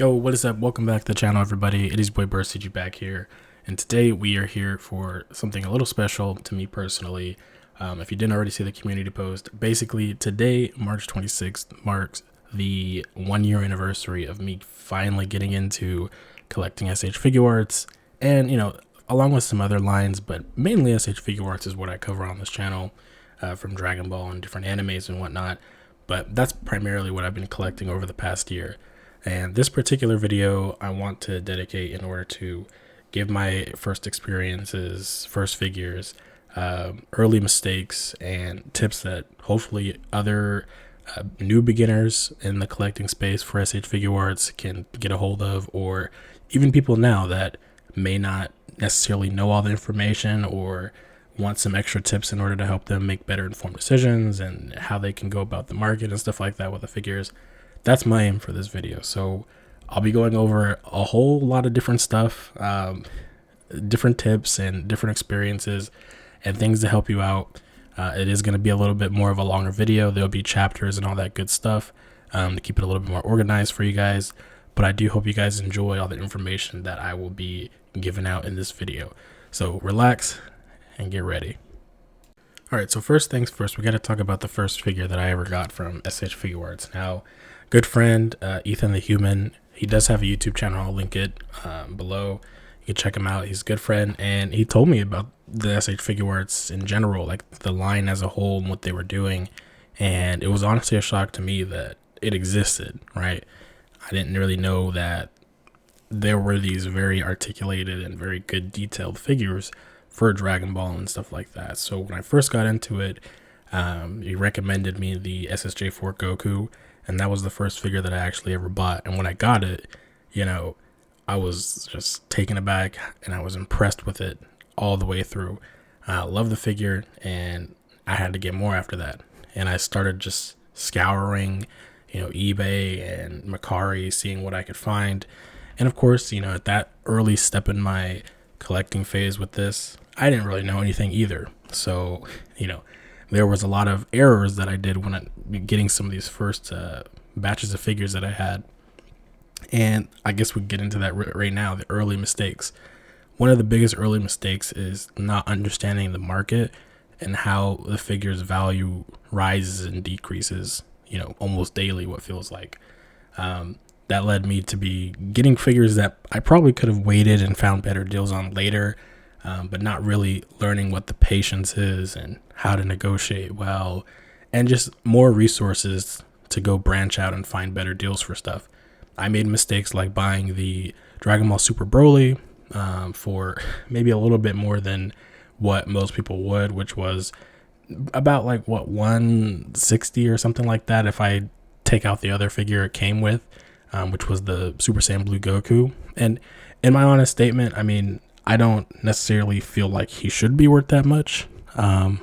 Yo, what is up? Welcome back to the channel, everybody. It is boy burstzgyt back here, and today we are here for something a little special to me personally. If you didn't already see the community post, basically today, March 26th, marks the 1 year anniversary of me finally getting into collecting SH Figuarts, and along with some other lines, but mainly SH Figuarts is what I cover on this channel, from Dragon Ball and different animes and whatnot. But that's primarily what I've been collecting over the past year. And this particular video I want to dedicate in order to give my first experiences, first figures, early mistakes, and tips that hopefully other new beginners in the collecting space for SH Figuarts can get a hold of, or even people now that may not necessarily know all the information or want some extra tips in order to help them make better informed decisions and how they can go about the market and stuff like that with the figures. That's my aim for this video. So I'll be going over a whole lot of different stuff, different tips and different experiences and things to help you out. It is going to be a little bit more of a longer video. There'll be chapters and all that good stuff to keep it a little bit more organized for you guys. But I do hope you guys enjoy all the information that I will be giving out in this video. So relax and get ready. All right, so first things first, we got to talk about the first figure that I ever got from SH Figuarts. Now, good friend, Ethan the Human, he does have a YouTube channel. I'll link it below. You can check him out. He's a good friend, and he told me about the SH Figuarts in general, like the line as a whole and what they were doing. And it was honestly a shock to me that it existed, right? I didn't really know that there were these very articulated and very good detailed figures for Dragon Ball and stuff like that. So when I first got into it, he recommended me the SSJ Fort Goku, and that was the first figure that I actually ever bought. And when I got it, I was just taken aback and I was impressed with it all the way through. I love the figure, and I had to get more after that. And I started just scouring, eBay and Mercari, seeing what I could find. And of course, at that early step in my collecting phase with this, I didn't really know anything either. So, there was a lot of errors that I did when I getting some of these first batches of figures that I had. And I guess we can get into that right now, the early mistakes. One of the biggest early mistakes is not understanding the market and how the figure's value rises and decreases, almost daily, what feels like. That led me to be getting figures that I probably could have waited and found better deals on later, but not really learning what the patience is and how to negotiate well, and just more resources to go branch out and find better deals for stuff. I made mistakes like buying the Dragon Ball Super Broly for maybe a little bit more than what most people would, which was about like what, 160 or something like that if I take out the other figure it came with, which was the Super Saiyan Blue Goku. And in my honest statement, I don't necessarily feel like he should be worth that much. I'm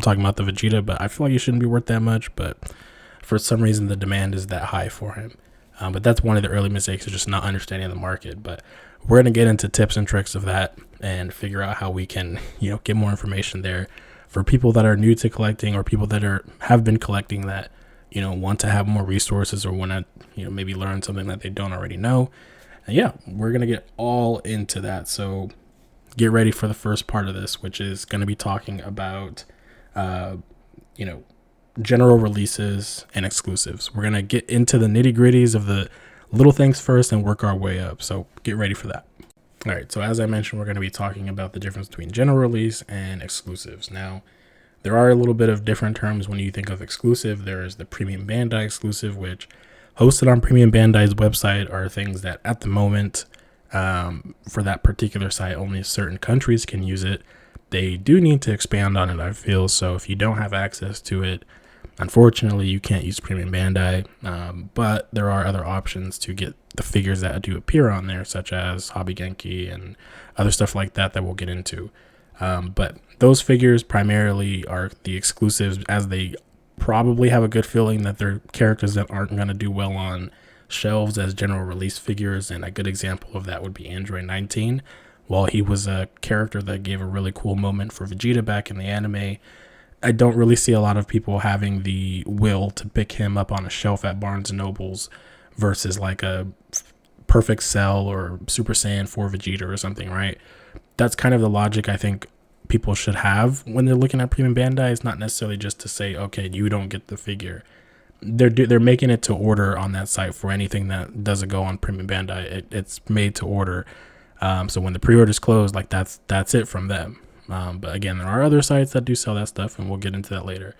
talking about the Vegeta, but I feel like he shouldn't be worth that much, but for some reason the demand is that high for him. But that's one of the early mistakes, is just not understanding the market. But we're going to get into tips and tricks of that and figure out how we can, get more information there for people that are new to collecting, or people that have been collecting that, want to have more resources, or want to, maybe learn something that they don't already know. And yeah, we're going to get all into that. So get ready for the first part of this, which is going to be talking about, general releases and exclusives. We're going to get into the nitty gritties of the little things first and work our way up. So get ready for that. All right. So as I mentioned, we're going to be talking about the difference between general release and exclusives. Now, there are a little bit of different terms when you think of exclusive. There is the premium bandai exclusive, which hosted on premium bandai's website are things that at the moment, for that particular site, only certain countries can use it. They do need to expand on it, I feel. So if you don't have access to it, unfortunately, you can't use premium bandai. But there are other options to get the figures that do appear on there, such as Hobby Genki and other stuff like that we'll get into. But those figures primarily are the exclusives, as they probably have a good feeling that they're characters that aren't going to do well on shelves as general release figures. And a good example of that would be Android 19. While he was a character that gave a really cool moment for Vegeta back in the anime, I don't really see a lot of people having the will to pick him up on a shelf at Barnes & Noble's versus like a Perfect Cell or Super Saiyan 4 Vegeta or something, right? That's kind of the logic I think people should have when they're looking at premium bandai. It's not necessarily just to say, okay, you don't get the figure. They're making it to order on that site for anything that doesn't go on premium bandai. It's made to order. So when the pre-orders close, like that's it from them. But again, there are other sites that do sell that stuff, and we'll get into that later.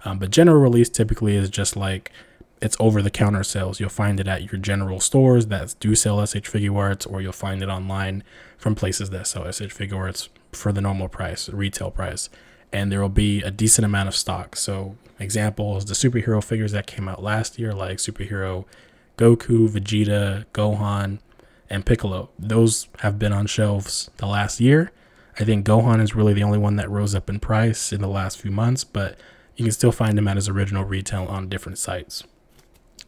But general release typically is just like it's over-the-counter sales. You'll find it at your general stores that do sell SH Figuarts, or you'll find it online from places that sell SH Figuarts for the normal price, retail price. And there will be a decent amount of stock. So examples, the superhero figures that came out last year, like superhero Goku, Vegeta, Gohan, and Piccolo, those have been on shelves the last year. I think Gohan is really the only one that rose up in price in the last few months, but you can still find him at his original retail on different sites.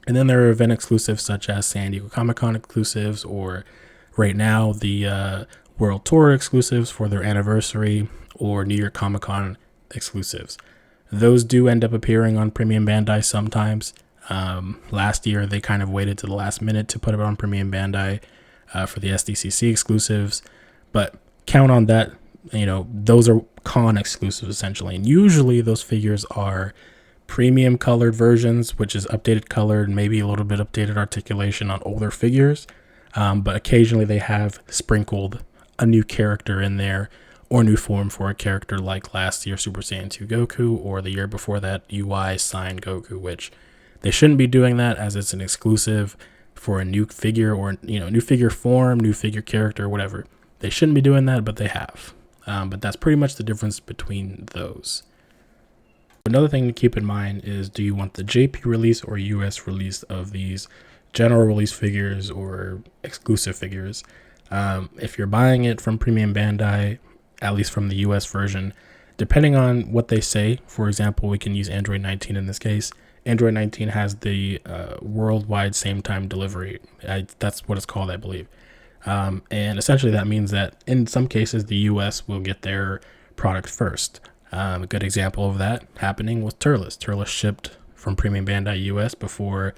And then there are event exclusives such as San Diego Comic-Con exclusives, or right now the World Tour exclusives for their anniversary, or New York Comic-Con exclusives. Those do end up appearing on Premium Bandai sometimes. Last year they kind of waited to the last minute to put it on Premium Bandai for the SDCC exclusives, but count on that. Those are con exclusives essentially, and usually those figures are premium colored versions, which is updated colored, maybe a little bit updated articulation on older figures, but occasionally they have sprinkled a new character in there or new form for a character, like last year Super Saiyan 2 Goku, or the year before that UI signed Goku, which they shouldn't be doing that as it's an exclusive for a new figure, or new figure form, new figure character, whatever. They shouldn't be doing that, but they have. But that's pretty much the difference between those. Another thing to keep in mind is, do you want the JP release or US release of these general release figures or exclusive figures? If you're buying it from Premium Bandai, at least from the US version, depending on what they say, for example, we can use Android 19 in this case. Android 19 has the worldwide same time delivery. That's what it's called, I believe. And essentially that means that in some cases the US will get their product first. A good example of that happening was Turles. Turles shipped from Premium Bandai US before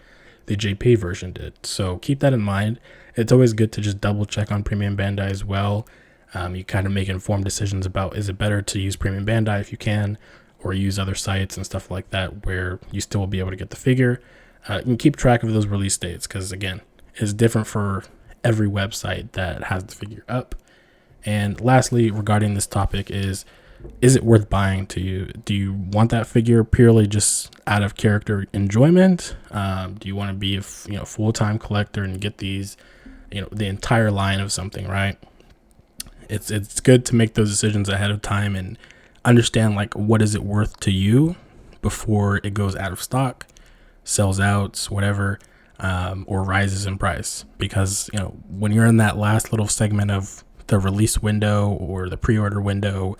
the JP version did. So keep that in mind. It's always good to just double check on Premium Bandai as well. You kind of make informed decisions about, is it better to use Premium Bandai if you can, or use other sites and stuff like that where you still will be able to get the figure. You can keep track of those release dates, because again, it's different for every website that has the figure up. And lastly, regarding this topic is it worth buying to you? Do you want that figure purely just out of character enjoyment? Do you want to be a full-time collector and get these, the entire line of something, right? It's good to make those decisions ahead of time and understand, like, what is it worth to you before it goes out of stock, sells out, whatever, or rises in price. Because when you're in that last little segment of the release window or the pre-order window,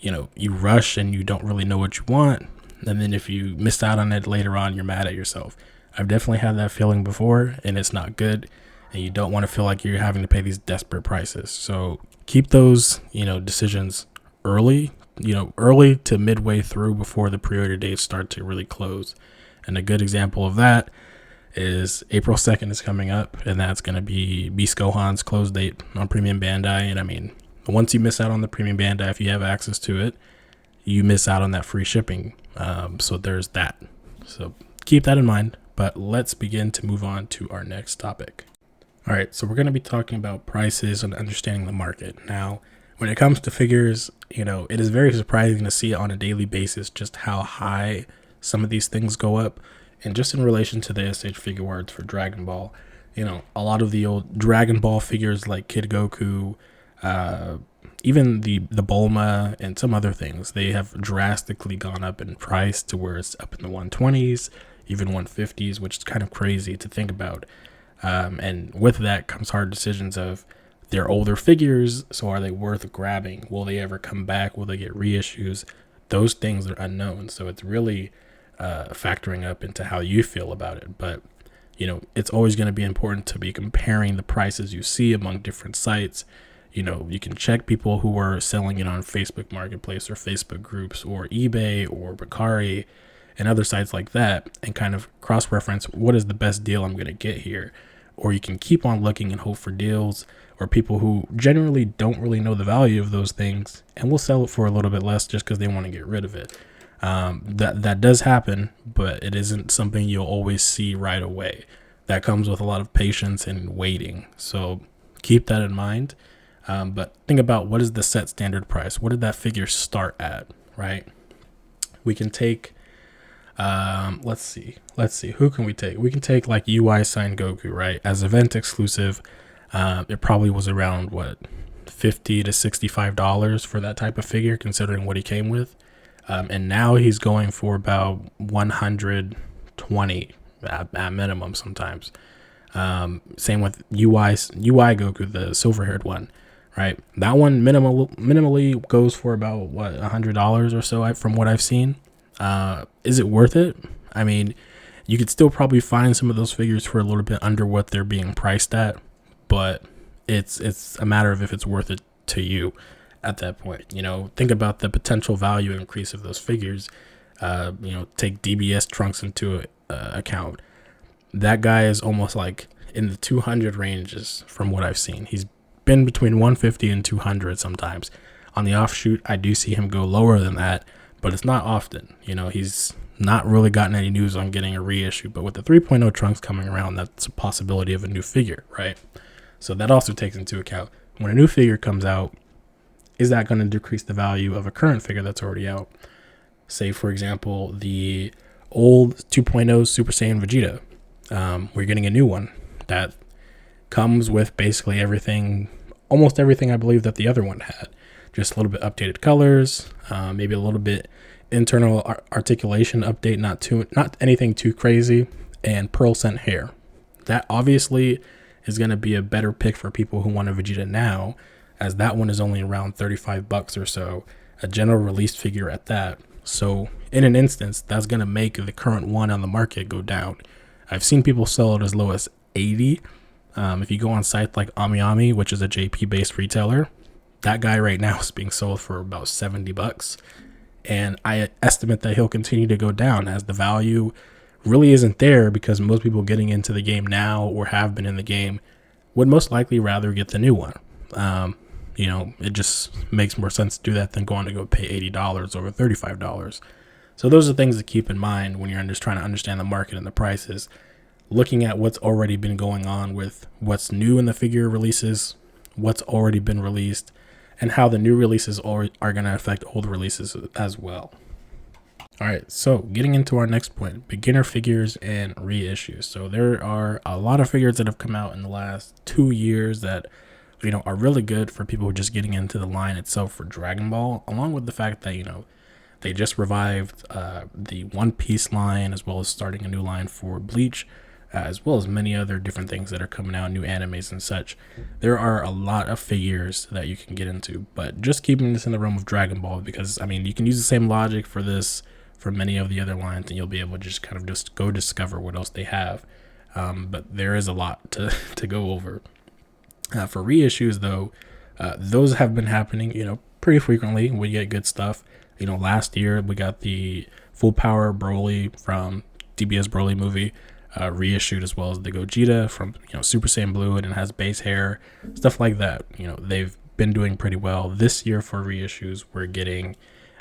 you rush and you don't really know what you want, and then if you miss out on it later on, you're mad at yourself. I've definitely had that feeling before, and it's not good, and you don't want to feel like you're having to pay these desperate prices. So keep those decisions early to midway through, before the pre-order dates start to really close. And a good example of that is April 2nd is coming up, and that's going to be Beast Gohan's close date on Premium Bandai. And I mean, once you miss out on the Premium Bandai, if you have access to it, you miss out on that free shipping. So there's that. So keep that in mind. But let's begin to move on to our next topic. All right, so we're going to be talking about prices and understanding the market. Now, when it comes to figures, it is very surprising to see on a daily basis just how high some of these things go up. And just in relation to the SH Figuarts for Dragon Ball, a lot of the old Dragon Ball figures like Kid Goku, even the Bulma and some other things, they have drastically gone up in price to where it's up in the 120s, even 150s, which is kind of crazy to think about. And with that comes hard decisions of, they're older figures, so are they worth grabbing? Will they ever come back? Will they get reissues? Those things are unknown. So it's really factoring up into how you feel about it. But, it's always going to be important to be comparing the prices you see among different sites. You can check people who are selling it on Facebook Marketplace or Facebook groups or eBay or Bakari and other sites like that, and kind of cross-reference, what is the best deal I'm going to get here? or you can keep on looking and hope for deals or people who generally don't really know the value of those things and will sell it for a little bit less just because they want to get rid of it. That does happen, but it isn't something you'll always see right away. That comes with a lot of patience and waiting. So keep that in mind. But think about, what is the set standard price? What did that figure start at, right? We can take, let's see, who can we take? We can take like UI signed Goku, right? As event exclusive, it probably was around what, $50 to $65 for that type of figure, considering what he came with. And now he's going for about 120 at minimum sometimes. Same with UI Goku, the silver haired one, right? That one minimally goes for about what, $100 or so from what I've seen. Is it worth it? I mean, you could still probably find some of those figures for a little bit under what they're being priced at, but it's a matter of if it's worth it to you at that point. You know, think about the potential value increase of those figures. Take DBS Trunks into account. That guy is almost like in the 200 ranges from what I've seen. He's been between 150 and 200 sometimes. On the offshoot, I do see him go lower than that, but it's not often. You know, he's not really gotten any news on getting a reissue, but with the 3.0 Trunks coming around, that's a possibility of a new figure, right? So that also takes into account when a new figure comes out. Is that going to decrease the value of a current figure that's already out? Say, for example, the old 2.0 Super Saiyan Vegeta. We're getting a new one that comes with basically everything, almost everything I believe that the other one had. Just a little bit updated colors, maybe a little bit internal articulation update, not anything too crazy, and pearl scent hair. That obviously is going to be a better pick for people who want a Vegeta now, as that one is only around $35 or so, a general release figure at that. So in an instance, that's going to make the current one on the market go down. I've seen people sell it as low as 80. If you go on sites like AmiAmi, which is a JP based retailer, that guy right now is being sold for about $70. And I estimate that he'll continue to go down as the value really isn't there, because most people getting into the game now or have been in the game would most likely rather get the new one. It just makes more sense to do that than going to go pay $80 over $35. So those are things to keep in mind when you're just trying to understand the market and the prices. Looking at what's already been going on with what's new in the figure releases, what's already been released, and how the new releases are going to affect old releases as well. All right, so getting into our next point, beginner figures and reissues. So there are a lot of figures that have come out in the last 2 years that are really good for people who are just getting into the line itself for Dragon Ball, along with the fact that, they just revived the One Piece line, as well as starting a new line for Bleach, as well as many other different things that are coming out, new animes and such. There are a lot of figures that you can get into, but just keeping this in the realm of Dragon Ball, because, you can use the same logic for this for many of the other lines, and you'll be able to just kind of just go discover what else they have. But there is a lot to go over. For reissues, though, those have been happening, pretty frequently. We get good stuff. Last year we got the Full Power Broly from DBS Broly movie reissued, as well as the Gogeta from Super Saiyan Blue, and it has base hair, stuff like that. They've been doing pretty well. This year for reissues, we're getting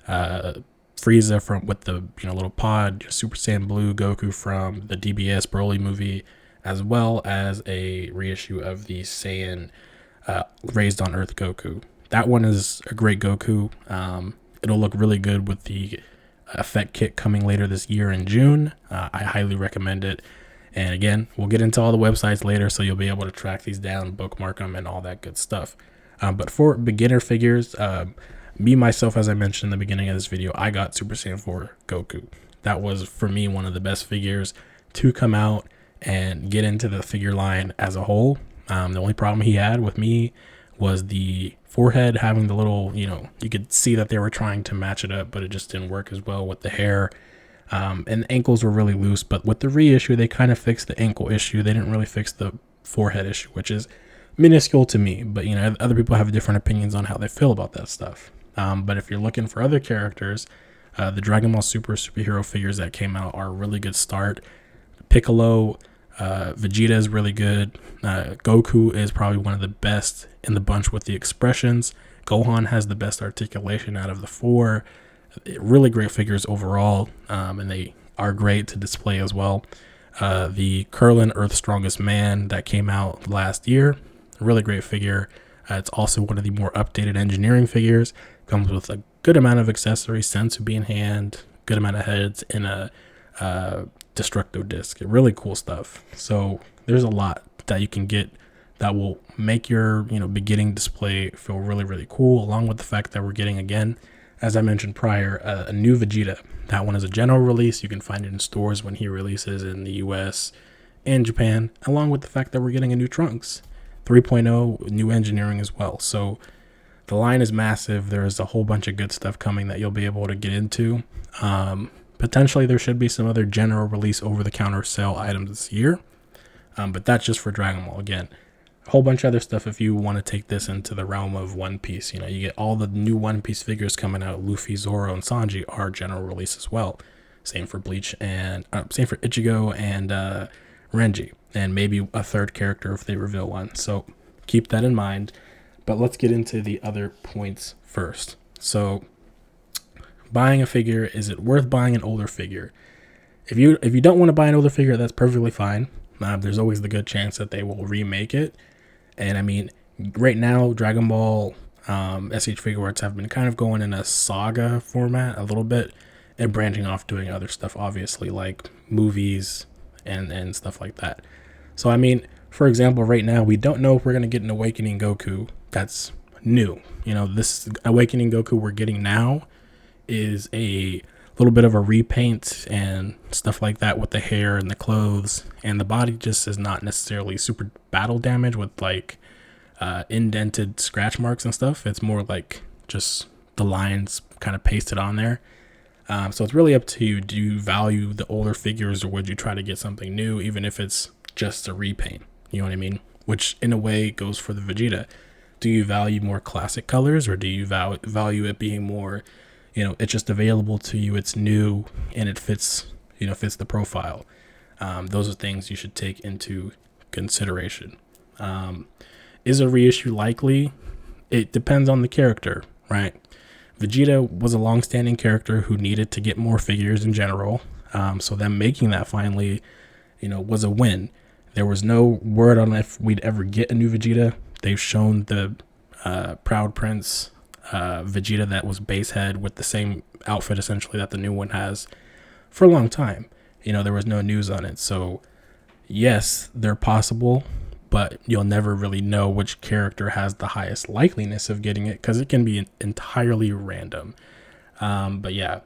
Frieza with the little pod, Super Saiyan Blue Goku from the DBS Broly movie, as well as a reissue of the Saiyan Raised on Earth Goku. That one is a great Goku. It'll look really good with the effect kit coming later this year in June. I highly recommend it. And again, we'll get into all the websites later, so you'll be able to track these down, bookmark them, and all that good stuff. But for beginner figures, me, myself, as I mentioned in the beginning of this video, I got Super Saiyan 4 Goku. That was, for me, one of the best figures to come out and get into the figure line as a whole. The only problem he had with me was the forehead having the little, you could see that they were trying to match it up, but it just didn't work as well with the hair. And the ankles were really loose, but with the reissue, they kind of fixed the ankle issue. They didn't really fix the forehead issue, which is minuscule to me, but other people have different opinions on how they feel about that stuff. But if you're looking for other characters, the Dragon Ball Superhero figures that came out are a really good start. Piccolo, Vegeta is really good. Goku is probably one of the best in the bunch with the expressions. Gohan has the best articulation out of the four. Really great figures overall, and they are great to display as well. The Krillin Earth's Strongest Man that came out last year, really great figure. It's also one of the more updated engineering figures. Comes with a good amount of accessories, Sensu bean hand, good amount of heads, and a Destructo disc. Really cool stuff. So there's a lot that you can get that will make your beginning display feel really, really cool, along with the fact that we're getting, again, as I mentioned prior, a new Vegeta. That one is a general release. You can find it in stores when he releases in the US and Japan, along with the fact that we're getting a new Trunks 3.0, new engineering as well. So the line is massive. There's a whole bunch of good stuff coming that you'll be able to get into. Potentially there should be some other general release over-the-counter sale items this year, but that's just for Dragon Ball. Again, a whole bunch of other stuff if you want to take this into the realm of One Piece. You get all the new One Piece figures coming out. Luffy, Zoro, and Sanji are general release as well. Same for Bleach and same for Ichigo and Renji, and maybe a third character if they reveal one. So keep that in mind. But let's get into the other points first. So buying a figure, is it worth buying an older figure? If you don't want to buy an older figure, that's perfectly fine. There's always the good chance that they will remake it. And I mean, right now, Dragon Ball SH Figuarts have been kind of going in a saga format a little bit and branching off doing other stuff, obviously, like movies and stuff like that. So, I mean, for example, right now, we don't know if we're going to get an Awakening Goku that's new. This Awakening Goku we're getting now is a little bit of a repaint and stuff like that with the hair and the clothes, and the body just is not necessarily super battle damage with like indented scratch marks and stuff. It's more like just the lines kind of pasted on there. So it's really up to you. Do you value the older figures, or would you try to get something new, even if it's just a repaint? You know what I mean? Which in a way goes for the Vegeta. Do you value more classic colors, or do you value it being more, it's just available to you, it's new, and it fits the profile? Those are things you should take into consideration. Is a reissue likely? It depends on the character, right? Vegeta was a long-standing character who needed to get more figures in general. So them making that finally, was a win. There was no word on if we'd ever get a new Vegeta. They've shown the Proud Prince Vegeta that was base head with the same outfit essentially that the new one has for a long time. There was no news on it. So yes, they're possible, but you'll never really know which character has the highest likeliness of getting it, because it can be entirely random. But yeah,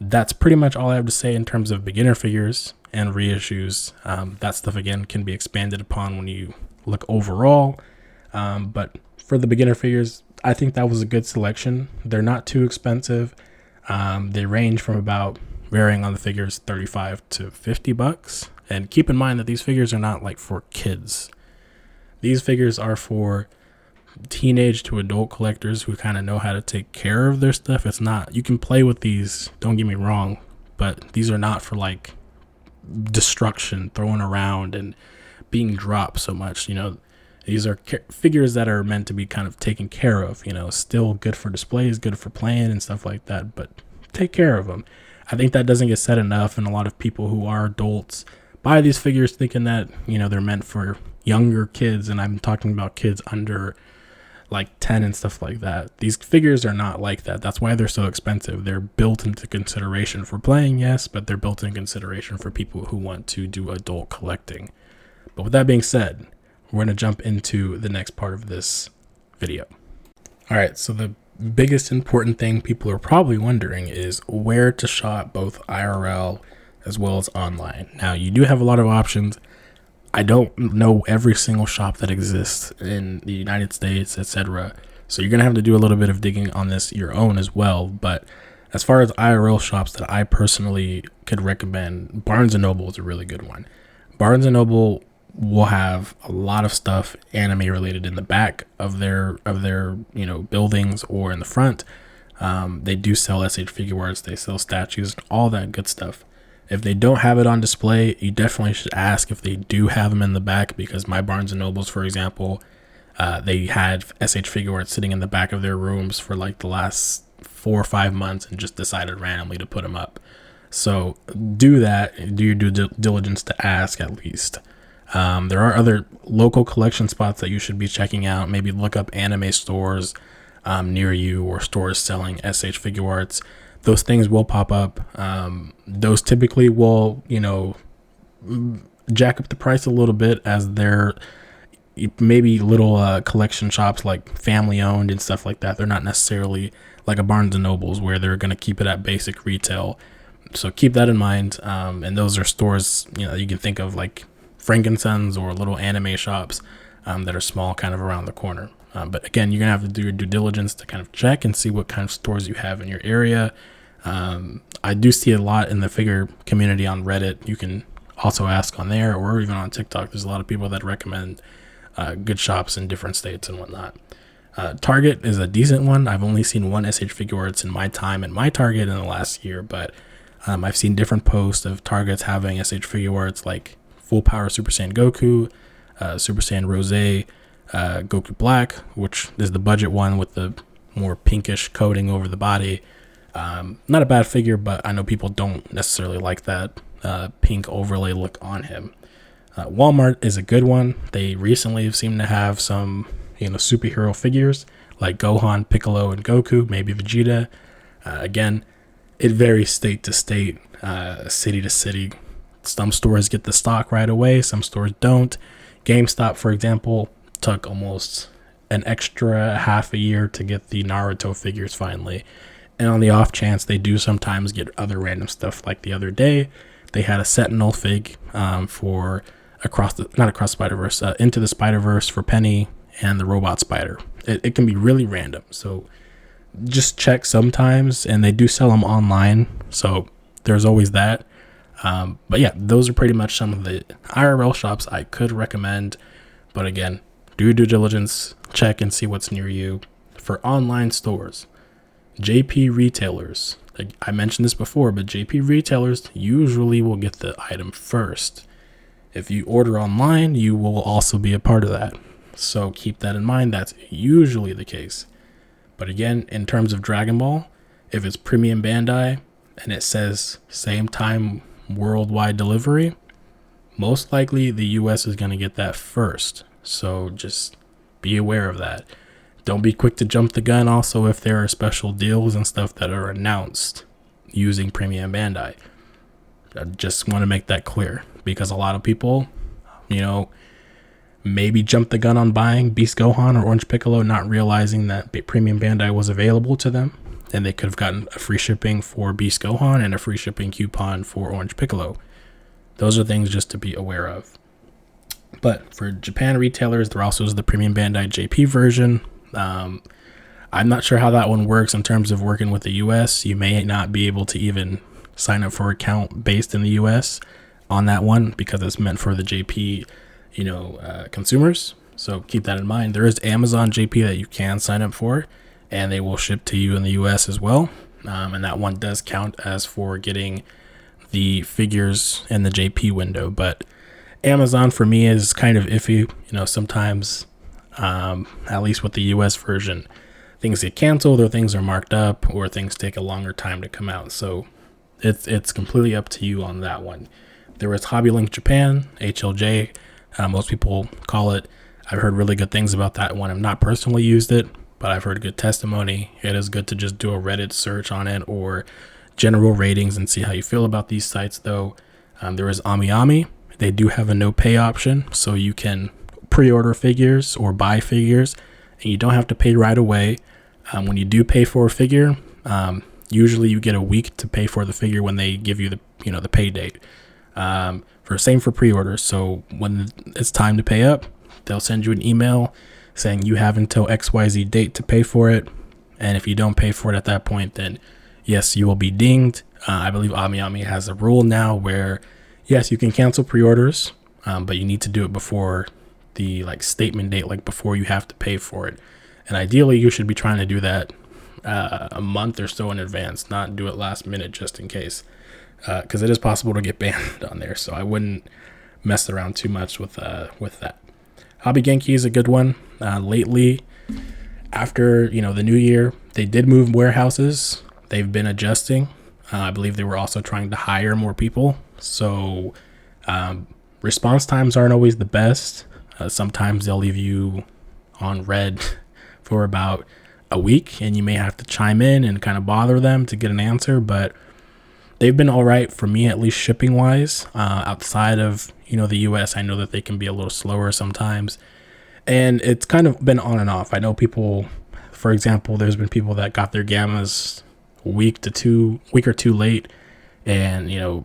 that's pretty much all I have to say in terms of beginner figures and reissues. That stuff, again, can be expanded upon when you look overall. But for the beginner figures, I think that was a good selection. They're not too expensive. They range from about, varying on the figures, $35 to $50. And keep in mind that these figures are not like for kids. These figures are for teenage to adult collectors who kind of know how to take care of their stuff. It's not, you can play with these, don't get me wrong, but these are not for like destruction, throwing around and being dropped so much. These are figures that are meant to be kind of taken care of, still good for displays, good for playing and stuff like that, but take care of them. I think that doesn't get said enough, and a lot of people who are adults buy these figures thinking that, they're meant for younger kids, and I'm talking about kids under like 10 and stuff like that. These figures are not like that. That's why they're so expensive. They're built into consideration for playing, yes, but they're built in consideration for people who want to do adult collecting. But with that being said, we're going to jump into the next part of this video. All right, so the biggest important thing people are probably wondering is where to shop, both IRL as well as online. Now, you do have a lot of options. I don't know every single shop that exists in the United States, etc. So you're going to have to do a little bit of digging on this your own as well. But as far as IRL shops that I personally could recommend, Barnes & Noble is a really good one. Barnes & Noble will have a lot of stuff anime related in the back of their buildings or in the front. They do sell SH Figuarts, they sell statues, all that good stuff. If they don't have it on display, you definitely should ask if they do have them in the back, because my Barnes & Nobles, for example, they had SH Figuarts sitting in the back of their rooms for like the last 4 or 5 months and just decided randomly to put them up. So do that. Do your due diligence to ask at least. There are other local collection spots that you should be checking out. Maybe look up anime stores near you, or stores selling SH Figuarts. Those things will pop up. Those typically will, jack up the price a little bit, as they're maybe little collection shops, like family owned and stuff like that. They're not necessarily like a Barnes & Nobles where they're going to keep it at basic retail. So keep that in mind. And those are stores, you can think of like Frankenstein's or little anime shops that are small, kind of around the corner. But again, you're going to have to do your due diligence to kind of check and see what kind of stores you have in your area. I do see a lot in the figure community on Reddit. You can also ask on there, or even on TikTok. There's a lot of people that recommend good shops in different states and whatnot. Target is a decent one. I've only seen one SH Figuarts in my time in my Target in the last year, but I've seen different posts of Targets having SH Figuarts like Full Power Super Saiyan Goku, Super Saiyan Rose, Goku Black, which is the budget one with the more pinkish coating over the body. Not a bad figure, but I know people don't necessarily like that pink overlay look on him. Walmart is a good one. They recently seem to have some superhero figures like Gohan, Piccolo, and Goku, maybe Vegeta. Again, it varies state to state, city to city. Some stores get the stock right away, some stores don't. GameStop, for example, took almost an extra half a year to get the Naruto figures finally. And on the off chance, they do sometimes get other random stuff. Like the other day, they had a Sentinel fig for Into the Spider-Verse for Penny, and the Robot Spider. It can be really random, so just check sometimes. And they do sell them online, so there's always that. But yeah, those are pretty much some of the IRL shops I could recommend. But again, do due diligence, check and see what's near you. For online stores, JP retailers, like I mentioned this before, but JP retailers usually will get the item first. If you order online, you will also be a part of that. So keep that in mind. That's usually the case. But again, in terms of Dragon Ball, if it's premium Bandai and it says same time worldwide delivery, most likely the US is going to get that first. So just be aware of that. Don't be quick to jump the gun also if there are special deals and stuff that are announced using premium Bandai. I just want to make that clear, because a lot of people, maybe jump the gun on buying Beast Gohan or Orange Piccolo, not realizing that premium Bandai was available to them, and they could have gotten a free shipping for Beast Gohan and a free shipping coupon for Orange Piccolo. Those are things just to be aware of. But for Japan retailers, there also is the premium Bandai JP version. I'm not sure how that one works in terms of working with the US. You may not be able to even sign up for an account based in the US on that one, because it's meant for the JP consumers. So keep that in mind. There is Amazon JP that you can sign up for, and they will ship to you in the US as well. And that one does count as for getting the figures in the JP window. But Amazon for me is kind of iffy. Sometimes, at least with the US version, things get canceled, or things are marked up, or things take a longer time to come out. So it's completely up to you on that one. There is HobbyLink Japan, HLJ. Most people call it. I've heard really good things about that one. I've not personally used it, but I've heard good testimony. It is good to just do a Reddit search on it or general ratings and see how you feel about these sites, though. There is AmiAmi. They do have a no pay option, so you can pre-order figures or buy figures, and you don't have to pay right away. When you do pay for a figure, usually you get a week to pay for the figure when they give you the pay date. Same for pre-orders. So when it's time to pay up, they'll send you an email saying you have until XYZ date to pay for it. And if you don't pay for it at that point, then yes, you will be dinged. I believe AmiAmi has a rule now where, yes, you can cancel pre-orders, but you need to do it before the statement date, before you have to pay for it. And ideally, you should be trying to do that a month or so in advance, not do it last minute just in case. because it is possible to get banned on there. So I wouldn't mess around too much with that. Hobby Genki is a good one. Lately, after the new year, they did move warehouses. They've been adjusting. I believe they were also trying to hire more people. So response times aren't always the best. Sometimes they'll leave you on red for about a week, and you may have to chime in and kind of bother them to get an answer. But they've been all right for me, at least shipping wise. Outside of the US, I know that they can be a little slower sometimes, and it's kind of been on and off. I know people, for example, there's been people that got their gammas a week or two late, and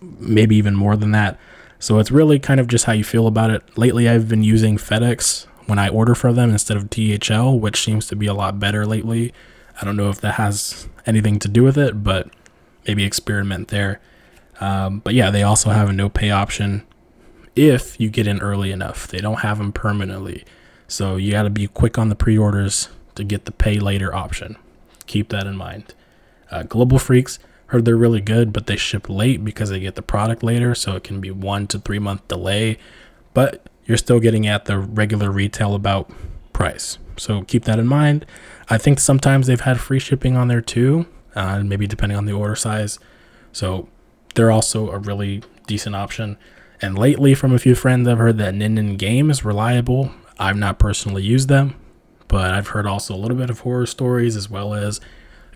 maybe even more than that. So it's really kind of just how you feel about it. Lately, I've been using FedEx when I order for them instead of DHL, which seems to be a lot better lately. I don't know if that has anything to do with it, but maybe experiment there. But yeah, they also have a no pay option if you get in early enough. They don't have them permanently. So you got to be quick on the pre-orders to get the pay later option. Keep that in mind. Global Freaks, heard they're really good, but they ship late because they get the product later. So it can be 1 to 3 month delay, but you're still getting at the regular retail about price. So keep that in mind. I think sometimes they've had free shipping on there too, maybe depending on the order size. So they're also a really decent option. And lately, from a few friends, I've heard that Nin Game is reliable. I've not personally used them, but I've heard also a little bit of horror stories as well as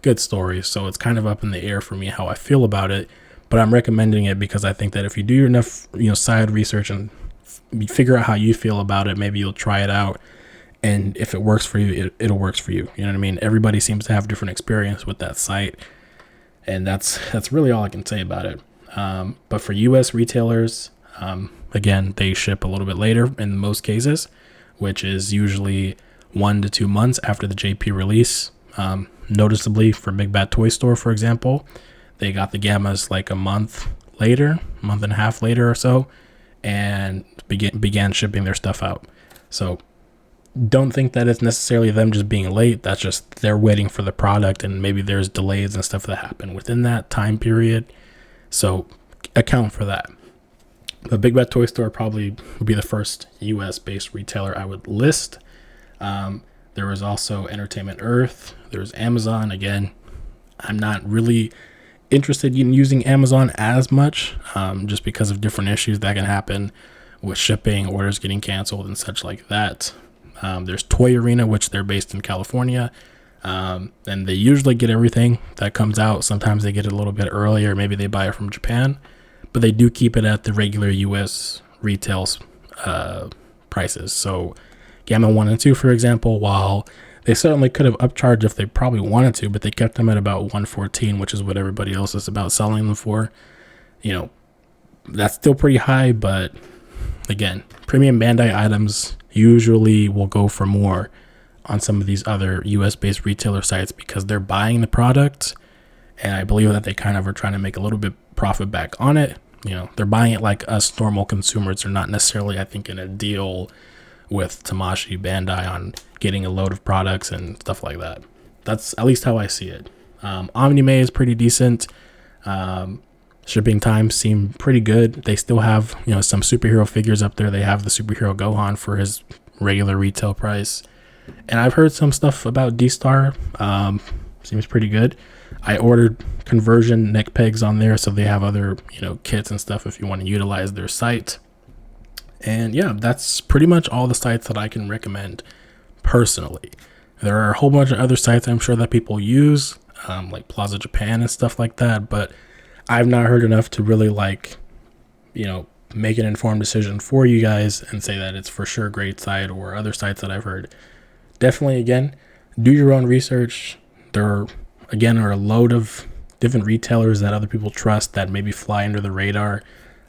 good stories. So it's kind of up in the air for me how I feel about it, but I'm recommending it because I think that if you do enough, side research and figure out how you feel about it, maybe you'll try it out. And if it works for you, it'll work for you. You know what I mean? Everybody seems to have different experience with that site. And that's really all I can say about it. But for US retailers, again, they ship a little bit later in most cases, which is usually 1 to 2 months after the JP release. Noticeably for Big Bad Toy Store, for example, they got the gammas like a month and a half later or so, and began shipping their stuff out. So don't think that it's necessarily them just being late. That's just they're waiting for the product, and maybe there's delays and stuff that happen within that time period. So account for that. But Big Bad Toy Store probably would be the first US based retailer I would list. There was also Entertainment Earth. There's Amazon. Again, I'm not really interested in using Amazon as much, just because of different issues that can happen with shipping, orders getting canceled and such like that. There's Toy Arena, which they're based in California, and they usually get everything that comes out. Sometimes they get it a little bit earlier. Maybe they buy it from Japan, but they do keep it at the regular US retail prices. So Gamma 1 and 2, for example, while they certainly could have upcharged if they probably wanted to, but they kept them at about $114, which is what everybody else is about selling them for. That's still pretty high, but again, premium Bandai items usually will go for more on some of these other US-based retailer sites because they're buying the product, and I believe that they kind of are trying to make a little bit profit back on it. They're buying it like us normal consumers. They're not necessarily, I think, in a deal with Tamashii Bandai on getting a load of products and stuff like that. That's at least how I see it. Omnime is pretty decent. Shipping times seem pretty good. They still have some superhero figures up there. They have the superhero Gohan for his regular retail price, and I've heard some stuff about D-Star. Seems pretty good. I ordered conversion neck pegs on there, so they have other kits and stuff if you want to utilize their site. And yeah, that's pretty much all the sites that I can recommend personally. There are a whole bunch of other sites I'm sure that people use, like Plaza Japan and stuff like that, but I've not heard enough to really make an informed decision for you guys and say that it's for sure a great site, or other sites that I've heard. Definitely, again, do your own research. There are a load of different retailers that other people trust that maybe fly under the radar.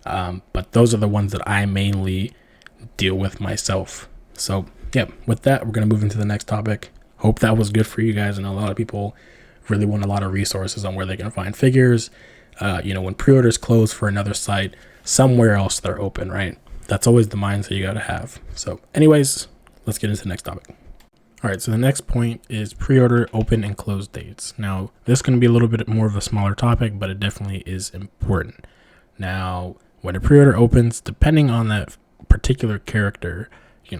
But those are the ones that I mainly deal with myself. So yeah, with that, we're going to move into the next topic. Hope that was good for you guys. And a lot of people really want a lot of resources on where they can find figures. When pre-orders close for another site, somewhere else they're open, right? That's always the mindset you got to have. So anyways, let's get into the next topic. All right, so the next point is pre-order open and close dates. Now, this is going to be a little bit more of a smaller topic, but it definitely is important. Now, when a pre-order opens, depending on that particular character,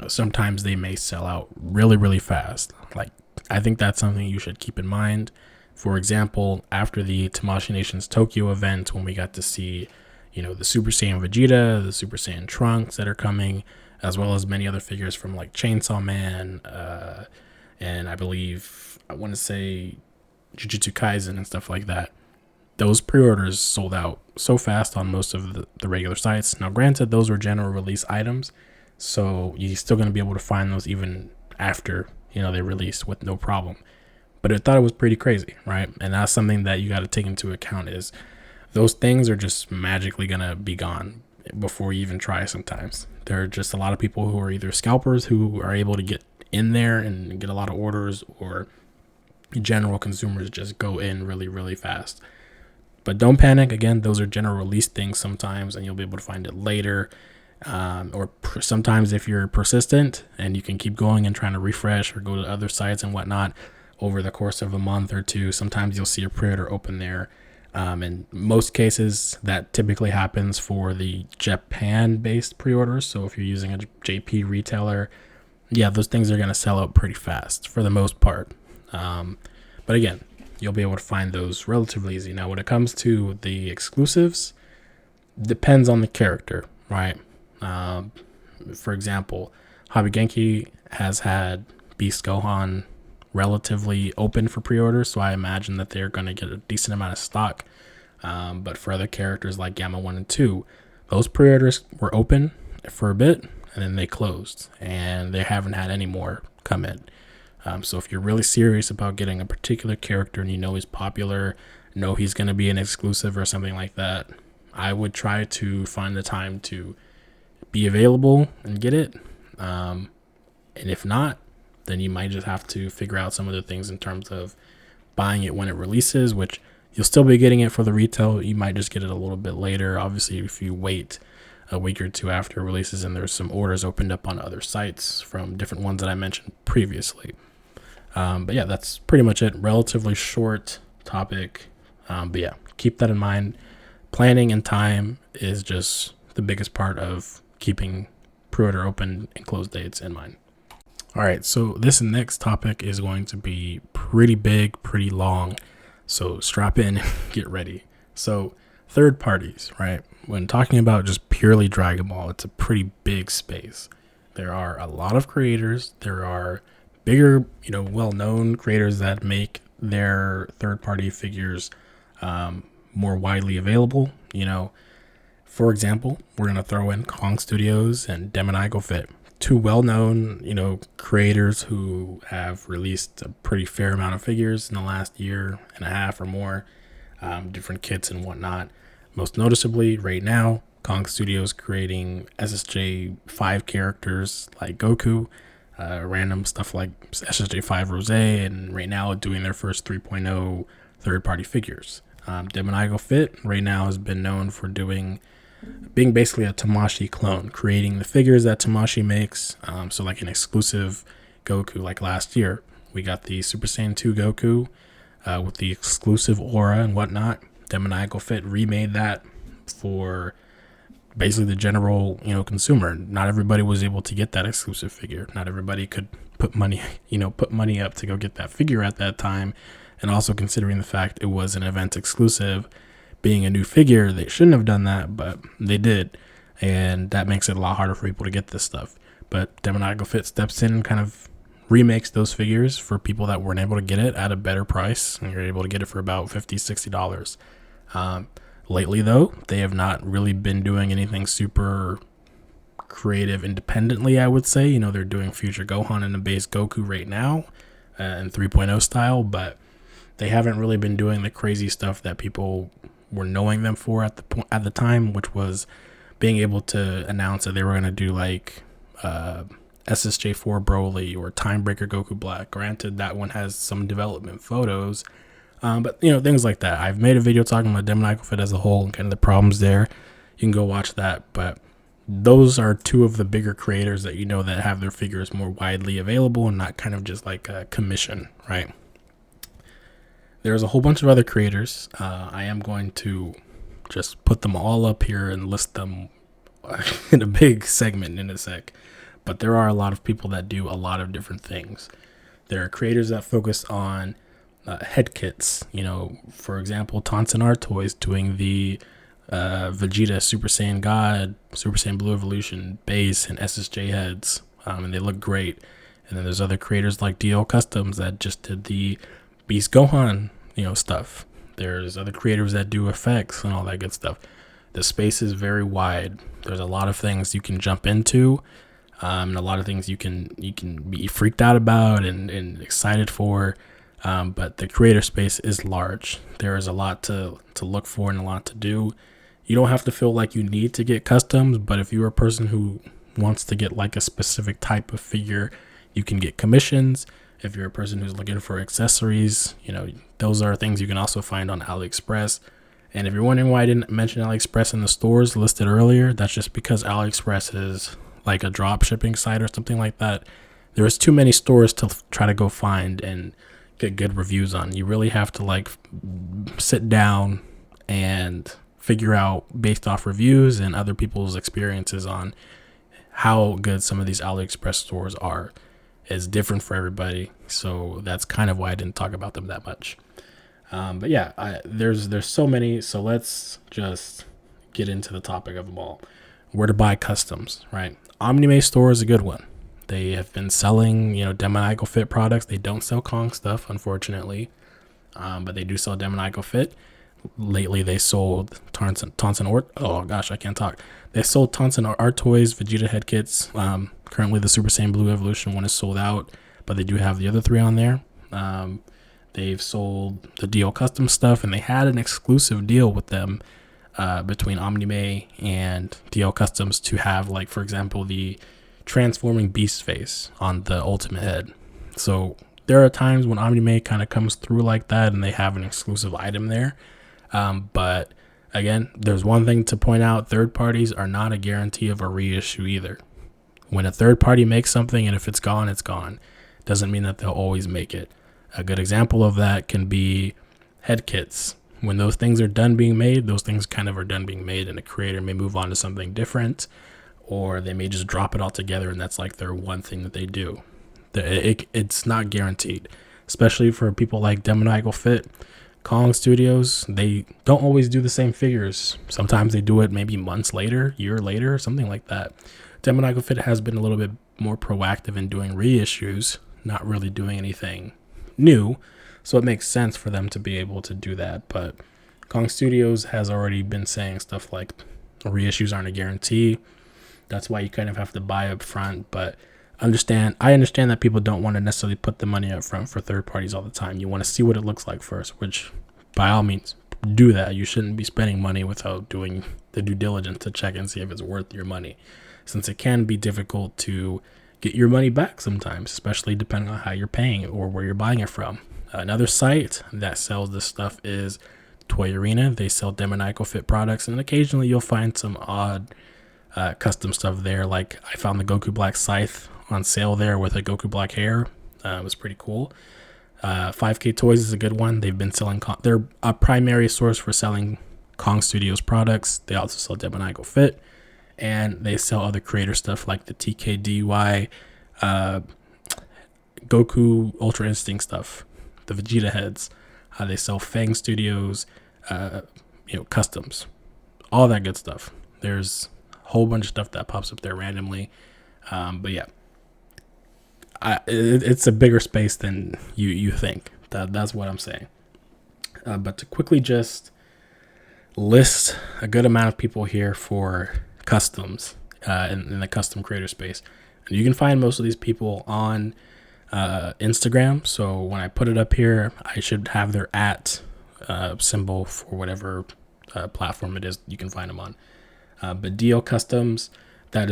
sometimes they may sell out really, really fast. Like, I think that's something you should keep in mind. For example, after the Tamashii Nations Tokyo event, when we got to see, the Super Saiyan Vegeta, the Super Saiyan Trunks that are coming, as well as many other figures from like Chainsaw Man, and I want to say Jujutsu Kaisen and stuff like that. Those pre-orders sold out so fast on most of the regular sites. Now, granted, those were general release items, so you're still going to be able to find those even after, they release with no problem. But I thought it was pretty crazy, right? And that's something that you got to take into account is those things are just magically going to be gone before you even try sometimes. There are just a lot of people who are either scalpers who are able to get in there and get a lot of orders, or general consumers just go in really, really fast. But don't panic. Again, those are general release things sometimes, and you'll be able to find it later. Sometimes if you're persistent and you can keep going and trying to refresh or go to other sites and whatnot over the course of a month or two, sometimes you'll see a pre-order open there. In most cases, that typically happens for the Japan-based pre-orders. So if you're using a JP retailer, those things are going to sell out pretty fast for the most part. But again, you'll be able to find those relatively easy. Now, when it comes to the exclusives, depends on the character, right? For example, Hobby Genki has had Beast Gohan relatively open for pre-order, so I imagine that they're going to get a decent amount of stock. But for other characters like Gamma 1 and 2, those pre-orders were open for a bit, and then they closed, and they haven't had any more come in. So if you're really serious about getting a particular character and he's popular, know he's going to be an exclusive or something like that, I would try to find the time to be available and get it. And if not, then you might just have to figure out some other things in terms of buying it when it releases, which you'll still be getting it for the retail. You might just get it a little bit later. Obviously, if you wait a week or two after it releases, and there's some orders opened up on other sites from different ones that I mentioned previously. But that's pretty much it. Relatively short topic. But keep that in mind. Planning and time is just the biggest part of keeping pre-order open and close dates in mind. All right, so this next topic is going to be pretty big, pretty long. So strap in and get ready. So third parties, right? When talking about just purely Dragon Ball, it's a pretty big space. There are a lot of creators. There are bigger, well-known creators that make their third-party figures more widely available. For example, we're going to throw in Kong Studios and Demon Go Fit. Two well-known, creators who have released a pretty fair amount of figures in the last year and a half or more, different kits and whatnot. Most noticeably, right now, Kong Studios creating SSJ5 characters like Goku, random stuff like SSJ5 Rose, and right now doing their first 3.0 third-party figures. Demon Go Fit right now has been known for being basically a Tamashii clone, creating the figures that Tamashii makes. So like an exclusive Goku, like last year, we got the Super Saiyan 2 Goku with the exclusive aura and whatnot. Demon Go Fit remade that for basically the general, consumer. Not everybody was able to get that exclusive figure. Not everybody could put money up to go get that figure at that time. And also considering the fact it was an event exclusive, being a new figure, they shouldn't have done that, but they did. And that makes it a lot harder for people to get this stuff. But Demon Go Fit steps in and kind of remakes those figures for people that weren't able to get it at a better price. And you're able to get it for about $50, $60. Lately, though, they have not really been doing anything super creative independently, I would say. They're doing Future Gohan and a base Goku right now in 3.0 style, but they haven't really been doing the crazy stuff that people were knowing them for at the time, which was being able to announce that they were going to do like SSJ4 Broly or Timebreaker Goku Black. Granted, that one has some development photos, but things like that. I've made a video talking about Demon Go Fit as a whole and kind of the problems there. You can go watch that, but those are two of the bigger creators that that have their figures more widely available and not kind of just like a commission, right? There's a whole bunch of other creators. I am going to just put them all up here and list them in a big segment in a sec. But there are a lot of people that do a lot of different things. There are creators that focus on head kits. For example, Tonson Art Toys doing the Vegeta Super Saiyan God, Super Saiyan Blue Evolution base and SSJ heads, and they look great. And then there's other creators like DL Customs that just did the Beast Gohan, stuff. There's other creators that do effects and all that good stuff. The space is very wide. There's a lot of things you can jump into, and a lot of things you can be freaked out about and excited for. But the creator space is large. There is a lot to look for and a lot to do. You don't have to feel like you need to get customs, but if you're a person who wants to get like a specific type of figure, you can get commissions. If you're a person who's looking for accessories, those are things you can also find on AliExpress. And if you're wondering why I didn't mention AliExpress in the stores listed earlier, that's just because AliExpress is like a drop shipping site or something like that. There's too many stores to try to go find and get good reviews on. You really have to like sit down and figure out based off reviews and other people's experiences on how good some of these AliExpress stores are. It's different for everybody, so that's kind of why I didn't talk about them that much. But yeah, there's so many, so let's just get into the topic of them all. Where to buy customs, right? Omni store is a good one. They have been selling, Demoniacal Fit products. They don't sell Kong stuff, unfortunately, but they do sell Demoniacal Fit. Lately, they sold Tonson Art. Oh gosh, I can't talk. They sold Tonson Art Toys, Vegeta head kits. Currently, the Super Saiyan Blue Evolution one is sold out, but they do have the other three on there. They've sold the DL Custom stuff, and they had an exclusive deal with them between Omni and DL Customs to have, like, for example, the transforming beast face on the ultimate head. So there are times when Omni kind of comes through like that, and they have an exclusive item there. But again, there's one thing to point out: third parties are not a guarantee of a reissue either. When a third party makes something, and if it's gone, it's gone. Doesn't mean that they'll always make it. A good example of that can be head kits. When those things are done being made, those things kind of are done being made, and a creator may move on to something different, or they may just drop it all together, and that's like their one thing that they do. It's not guaranteed, especially for people like Demoniacal Fit. Kong Studios, they don't always do the same figures. Sometimes they do it maybe months later, year later, something like that. Demoniacal Fit has been a little bit more proactive in doing reissues, not really doing anything new, so it makes sense for them to be able to do that. But Kong Studios has already been saying stuff like reissues aren't a guarantee. That's why you kind of have to buy up front. But I understand that people don't want to necessarily put the money up front for third parties all the time. You want to see what it looks like first, which by all means do that. You shouldn't be spending money without doing the due diligence to check and see if it's worth your money, since it can be difficult to get your money back sometimes, especially depending on how you're paying it or where you're buying it from. Another site that sells this stuff is Toy Arena. They sell Demoniacal Fit products, and occasionally you'll find some odd custom stuff there. Like I found the Goku Black Scythe on sale there with a Goku Black hair. It was pretty cool. 5K Toys is a good one. They've been selling, they're a primary source for selling Kong Studios products. They also sell Demoniacal Fit, and they sell other creator stuff like the TKDY, Goku Ultra Instinct stuff, the Vegeta heads. They sell Fang Studios, customs, all that good stuff. There's a whole bunch of stuff that pops up there randomly. But yeah, it's a bigger space than you think. That's what I'm saying. But to quickly just list a good amount of people here for customs in the custom creator space. And you can find most of these people on Instagram. So when I put it up here, I should have their @ symbol for whatever platform it is you can find them on. But DL Customs, that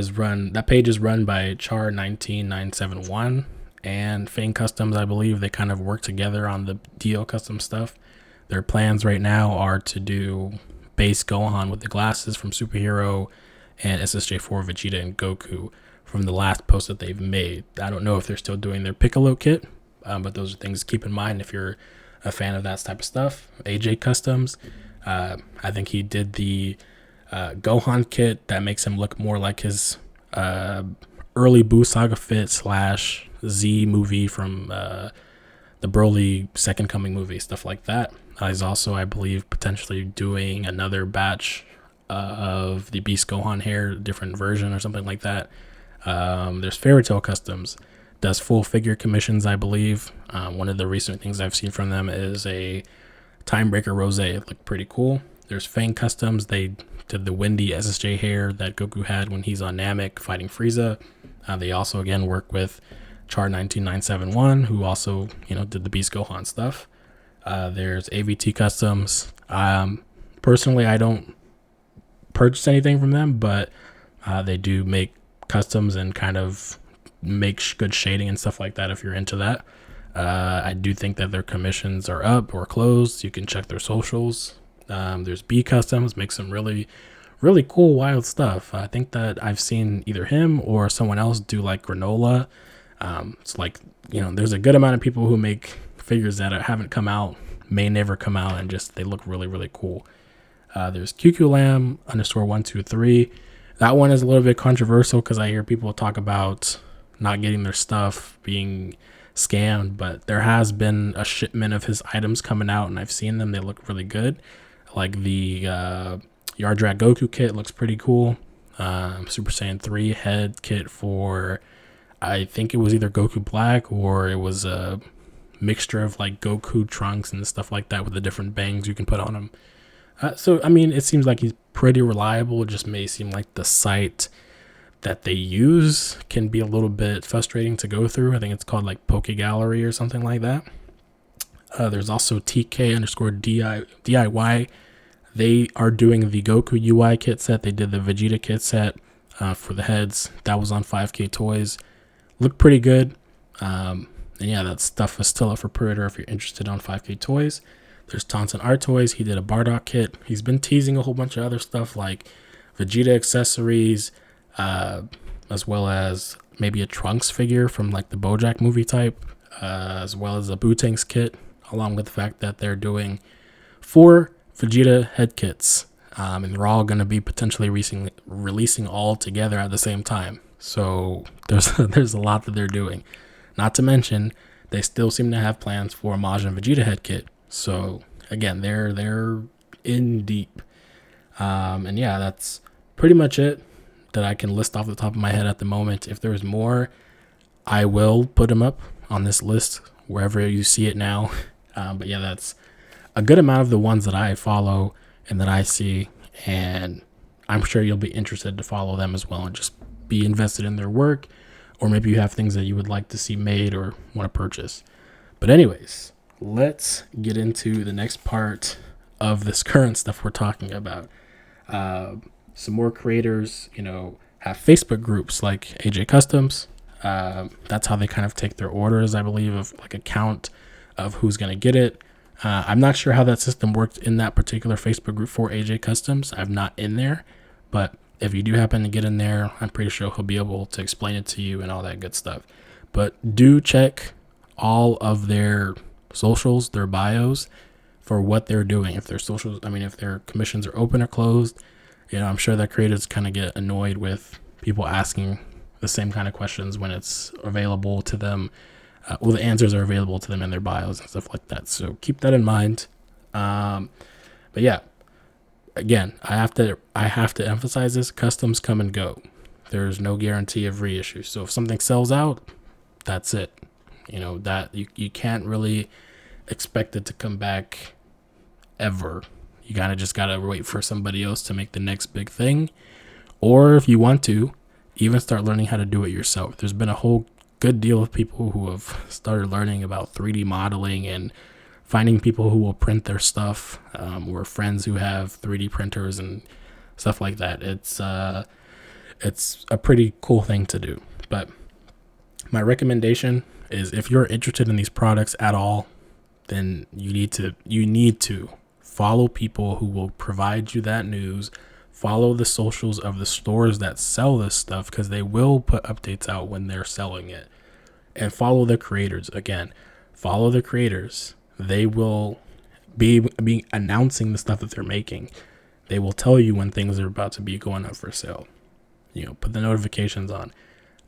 page is run by Char19971 and Fang Customs. I believe they kind of work together on the DL Custom stuff. Their plans right now are to do base Gohan with the glasses from Superhero and SSJ4 Vegeta and Goku from the last post that they've made. I don't know if they're still doing their Piccolo kit, but those are things to keep in mind if you're a fan of that type of stuff. AJ Customs, I think he did the Gohan kit that makes him look more like his early Buu Saga fit / Z movie from the Broly Second Coming movie, stuff like that. He's also, I believe, potentially doing another batch of the Beast Gohan hair, different version or something like that. There's Fairy Tail Customs, does full figure commissions, I believe. One of the recent things I've seen from them is a Timebreaker Rose. It looked pretty cool. There's Fang Customs. They did the windy SSJ hair that Goku had when he's on Namek fighting Frieza. They also, again, work with Char 19971, who also, did the Beast Gohan stuff. There's AVT Customs. Personally, I don't purchase anything from them, but they do make customs and kind of make good shading and stuff like that if you're into that. I do think that their commissions are up or closed. You can check their socials. There's B Customs, make some really, really cool, wild stuff. I think that I've seen either him or someone else do like granola. It's like, there's a good amount of people who make figures that haven't come out, may never come out, and just they look really, really cool. There's QQLam _123. That one is a little bit controversial because I hear people talk about not getting their stuff, being scammed, but there has been a shipment of his items coming out, and I've seen them. They look really good. Like the Yardrat Goku kit looks pretty cool. Super Saiyan 3 head kit for, I think it was either Goku Black or it was a mixture of like Goku Trunks and stuff like that with the different bangs you can put on him. So, I mean, it seems like he's pretty reliable. It just may seem like the site that they use can be a little bit frustrating to go through. I think it's called like Poke Gallery or something like that. There's also TK_DIY. They are doing the Goku UI kit set. They did the Vegeta kit set for the heads. That was on 5K Toys. Looked pretty good. And yeah, that stuff is still up for pre-order if you're interested on 5K Toys. There's Tauntaun Art Toys. He did a Bardock kit. He's been teasing a whole bunch of other stuff like Vegeta accessories, as well as maybe a Trunks figure from like the BoJack movie type, as well as a Bootanks kit, along with the fact that they're doing 4 Vegeta head kits, and they're all going to be potentially releasing all together at the same time. So there's a lot that they're doing. Not to mention, they still seem to have plans for a Majin Vegeta head kit. So again, they're in deep. And yeah, that's pretty much it that I can list off the top of my head at the moment. If there's more, I will put them up on this list wherever you see it now. But yeah, that's a good amount of the ones that I follow and that I see, and I'm sure you'll be interested to follow them as well and just be invested in their work, or maybe you have things that you would like to see made or want to purchase. But anyways, let's get into the next part of this current stuff we're talking about. Some more creators, have Facebook groups like AJ Customs. That's how they kind of take their orders, I believe, of like a count of who's going to get it. I'm not sure how that system worked in that particular Facebook group for AJ Customs. I'm not in there, but if you do happen to get in there, I'm pretty sure he'll be able to explain it to you and all that good stuff. But do check all of their socials, their bios, for what they're doing. If their socials, if their commissions are open or closed, I'm sure that creators kind of get annoyed with people asking the same kind of questions when it's available to them. The answers are available to them in their bios and stuff like that. So keep that in mind. But yeah, again, I have to emphasize this: customs come and go. There's no guarantee of reissue. So if something sells out, that's it. That you can't really expect it to come back ever. You just gotta wait for somebody else to make the next big thing, or if you want to, even start learning how to do it yourself. There's been a whole good deal of people who have started learning about 3D modeling and finding people who will print their stuff, or friends who have 3D printers and stuff like that. It's a pretty cool thing to do. But my recommendation is, if you're interested in these products at all, then you need to follow people who will provide you that news, Follow the socials of the stores that sell this stuff, because they will put updates out when they're selling it. And follow the creators. Again, follow the creators. They will be announcing the stuff that they're making. They will tell you when things are about to be going up for sale. Put the notifications on.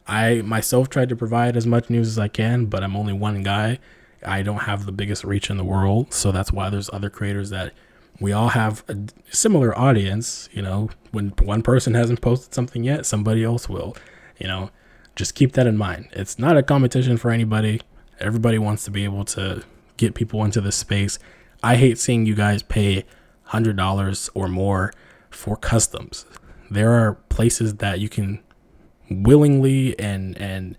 I myself tried to provide as much news as I can, but I'm only one guy. I don't have the biggest reach in the world, so that's why there's other creators that we all have a similar audience. When one person hasn't posted something yet, somebody else will. Just keep that in mind. It's not a competition for anybody. Everybody wants to be able to get people into this space. I hate seeing you guys pay $100 or more for customs. There are places that you can willingly and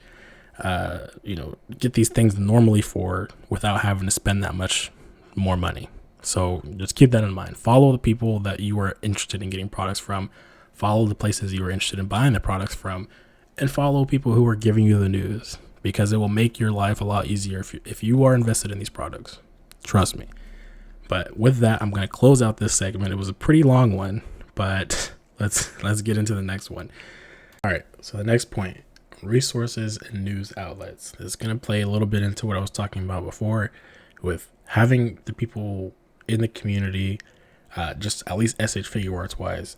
get these things normally for without having to spend that much more money. So just keep that in mind. Follow the people that you are interested in getting products from. Follow the places you are interested in buying the products from, and follow people who are giving you the news, because it will make your life a lot easier if you are invested in these products. Trust me. But with that, I'm going to close out this segment. It was a pretty long one, but let's get into the next one. All right, so the next point, resources and news outlets. This is going to play a little bit into what I was talking about before with having the people in the community, just at least SH Figuarts wise,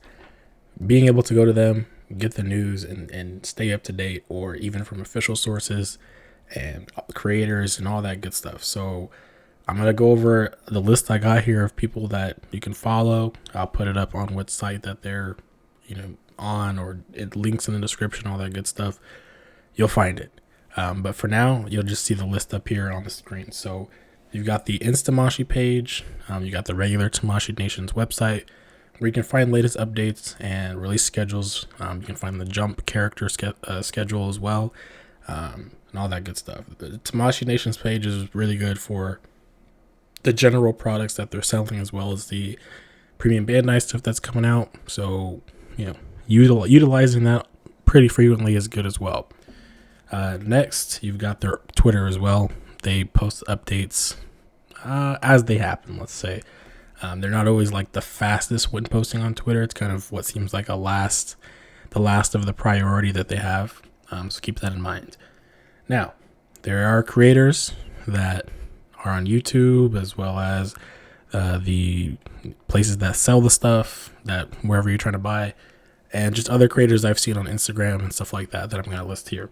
being able to go to them, get the news and stay up to date, or even from official sources and creators and all that good stuff. So I'm going to go over the list I got here of people that you can follow. I'll put it up on what site that they're, on, or it links in the description, all that good stuff. You'll find it. But for now, you'll just see the list up here on the screen. So you've got the Tamashii page. You got the regular Tamashii Nations website, where you can find latest updates and release schedules. You can find the jump character schedule as well, and all that good stuff. The Tamashii Nations page is really good for the general products that they're selling, as well as the premium bandai stuff that's coming out. So, utilizing that pretty frequently is good as well. Next, you've got their Twitter as well. They post updates as they happen, let's say. They're not always like the fastest when posting on Twitter. It's kind of what seems like the last of the priority that they have. So keep that in mind. Now, there are creators that are on YouTube, as well as the places that sell the stuff, that wherever you're trying to buy, and just other creators I've seen on Instagram and stuff like that I'm going to list here.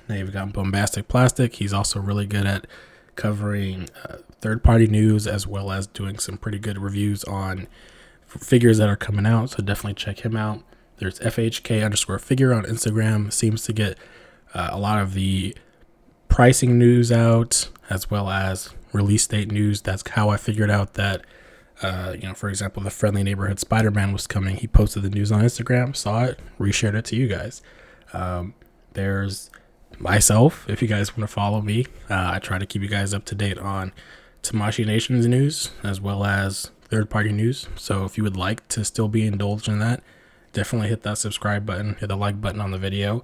Now you've got Bombastic Plastic. He's also really good at covering third-party news, as well as doing some pretty good reviews on figures that are coming out. So definitely check him out. There's FHK_figure on Instagram. Seems to get a lot of the pricing news out, as well as release date news. That's how I figured out that, for example, the Friendly Neighborhood Spider-Man was coming. He posted the news on Instagram, saw it, reshared it to you guys. There's myself, if you guys want to follow me. I try to keep you guys up to date on Tamashii Nations news, as well as third-party news. So if you would like to still be indulged in that, definitely hit that subscribe button, hit the like button on the video.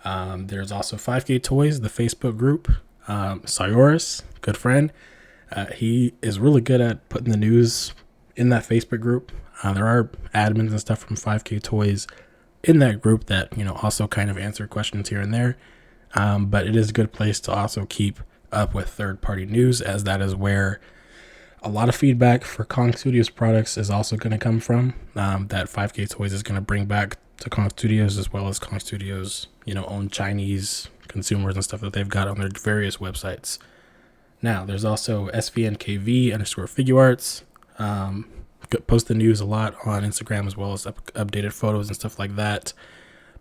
There's also 5K Toys, the Facebook group. Cyrus, good friend. He is really good at putting the news in that Facebook group. There are admins and stuff from 5K Toys in that group that, also kind of answer questions here and there. But it is a good place to also keep up with third-party news, as that is where a lot of feedback for Kong Studios products is also going to come from, that 5K Toys is going to bring back to Kong Studios, as well as Kong Studios, own Chinese consumers and stuff that they've got on their various websites. Now, there's also SVNKV_Figuarts. Post the news a lot on Instagram, as well as updated photos and stuff like that.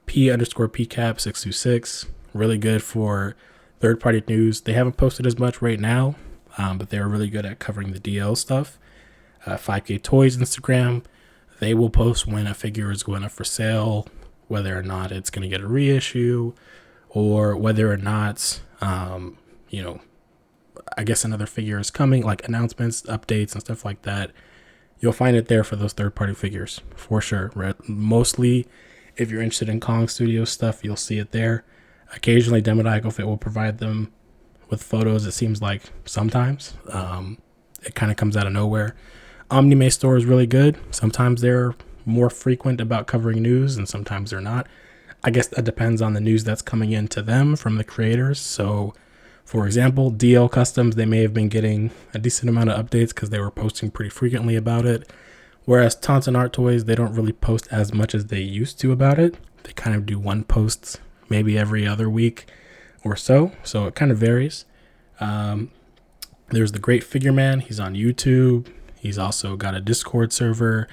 P_PCAP626. Really good for third-party news. They haven't posted as much right now, but they're really good at covering the DL stuff. 5K Toys Instagram. They will post when a figure is going up for sale, whether or not it's going to get a reissue, or whether or not, I guess another figure is coming, like announcements, updates, and stuff like that. You'll find it there for those third-party figures, for sure. Mostly, if you're interested in Kong Studios stuff, you'll see it there. Occasionally, Demodiagofit will provide them with photos, it seems like, sometimes. It kind of comes out of nowhere. Omnime store is really good. Sometimes they're more frequent about covering news and sometimes they're not. I guess that depends on the news that's coming in to them from the creators. So for example, DL Customs, they may have been getting a decent amount of updates because they were posting pretty frequently about it. Whereas Tauntaun Art Toys, they don't really post as much as they used to about it. They kind of do one post maybe every other week or so. So it kind of varies. There's the Great Figure Man. He's on YouTube. He's also got a Discord server.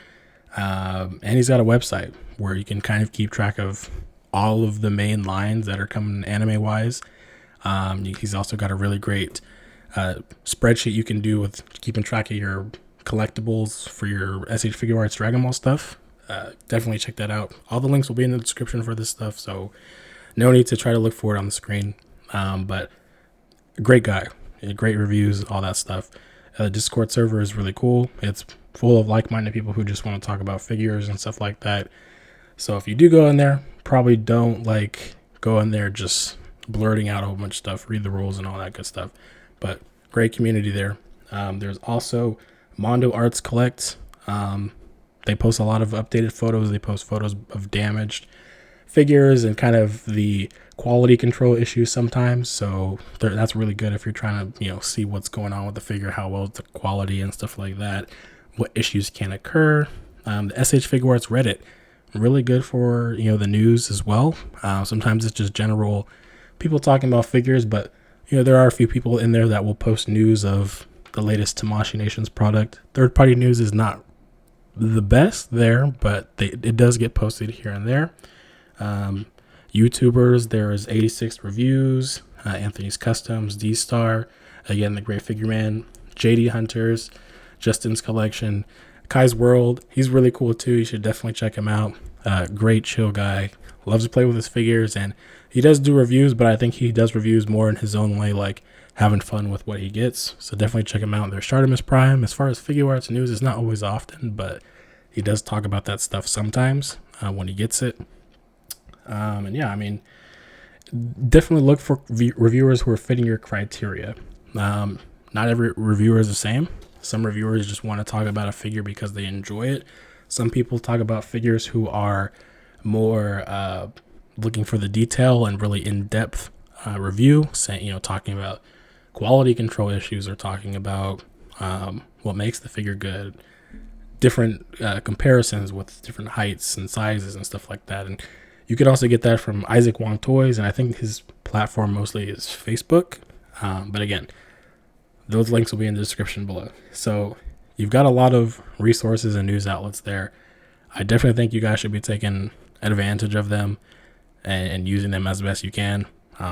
And he's got a website where you can kind of keep track of all of the main lines that are coming anime wise. He's also got a really great spreadsheet you can do with keeping track of your collectibles for your SH Figuarts Dragon Ball stuff. Definitely check that out. All the links will be in the description for this stuff, so no need to try to look for it on the screen. But great guy, great reviews, all that stuff. The Discord server is really cool. It's full of like-minded people who just want to talk about figures and stuff like that. So if you do go in there, probably don't go in there just blurting out a whole bunch of stuff, read the rules and all that good stuff. But great community there. There's also Mondo Arts Collect. They post a lot of updated photos. They post photos of damaged figures and kind of the quality control issues sometimes. So that's really good if you're trying to, see what's going on with the figure, how well is the quality and stuff like that, what issues can occur. The SH Figuarts Reddit, really good for, the news as well. Sometimes it's just general people talking about figures, but, there are a few people in there that will post news of the latest Tamashii Nations product. Third-party news is not the best there, but it does get posted here and there. YouTubers, there's 86 Reviews, Anthony's Customs, D-Star, again, the Great Figure Man, JD Hunters, Justin's Collection, Kai's World. He's really cool too. You should definitely check him out. Great chill guy, loves to play with his figures, and he does do reviews, but I think he does reviews more in his own way, like having fun with what he gets. So definitely check him out. There's Artemis Prime. As far as Figuarts news, it's not always often, but he does talk about that stuff sometimes when he gets it. And yeah, definitely look for reviewers who are fitting your criteria. Not every reviewer is the same. Some reviewers just want to talk about a figure because they enjoy it. Some people talk about figures who are more looking for the detail and really in-depth review, saying, talking about quality control issues or talking about what makes the figure good, different comparisons with different heights and sizes and stuff like that. And you can also get that from Isaac Wong Toys, and I think his platform mostly is Facebook. But again, those links will be in the description below. So you've got a lot of resources and news outlets there. I definitely think you guys should be taking advantage of them and using them as best you can,